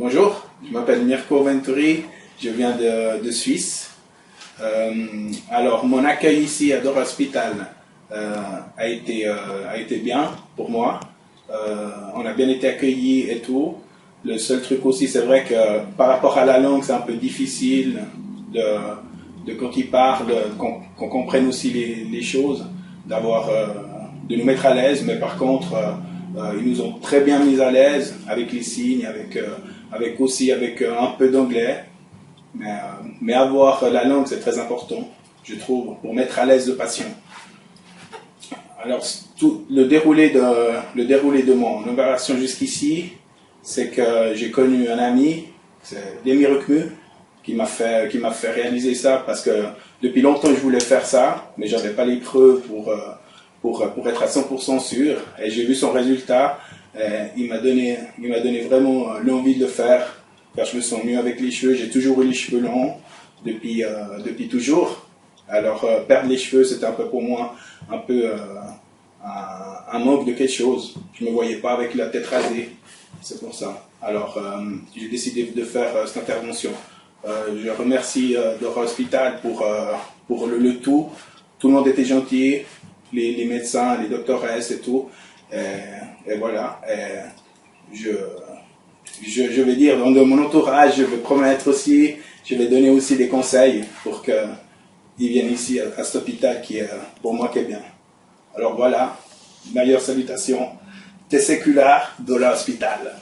Bonjour, je m'appelle Mirko Venturi, je viens de Suisse. Alors, mon accueil ici à Dora Hospital a été bien pour moi. On a bien été accueillis et tout. Le seul truc aussi, c'est vrai que par rapport à la langue, c'est un peu difficile de quand ils parlent, qu'on comprenne aussi les choses, de nous mettre à l'aise. Mais par contre, ils nous ont très bien mis à l'aise avec les signes, avec un peu d'anglais. Mais avoir la langue, c'est très important, je trouve, pour mettre à l'aise le patient. Alors, le déroulé de mon opération jusqu'ici, c'est que j'ai connu un ami, c'est Demi Rukmu, qui m'a fait réaliser ça, parce que depuis longtemps je voulais faire ça, mais j'avais pas les preuves pour être à 100% sûr. Et j'ai vu son résultat, et il m'a donné vraiment l'envie de le faire, car je me sens mieux avec les cheveux. J'ai toujours eu les cheveux longs depuis toujours. Alors perdre les cheveux, c'était un peu pour moi un manque de quelque chose. Je me voyais pas avec la tête rasée. C'est pour ça. Alors, j'ai décidé de faire cette intervention. Je remercie Dora Hospital pour le tout. Tout le monde était gentil, les médecins, les docteurs et tout. Et voilà. Et je vais dire, dans mon entourage, je vais promettre aussi, je vais donner aussi des conseils pour qu'ils viennent ici à cet hôpital qui est, pour moi, qui est bien. Alors voilà, meilleure salutation. Te séculaire de l'hôpital.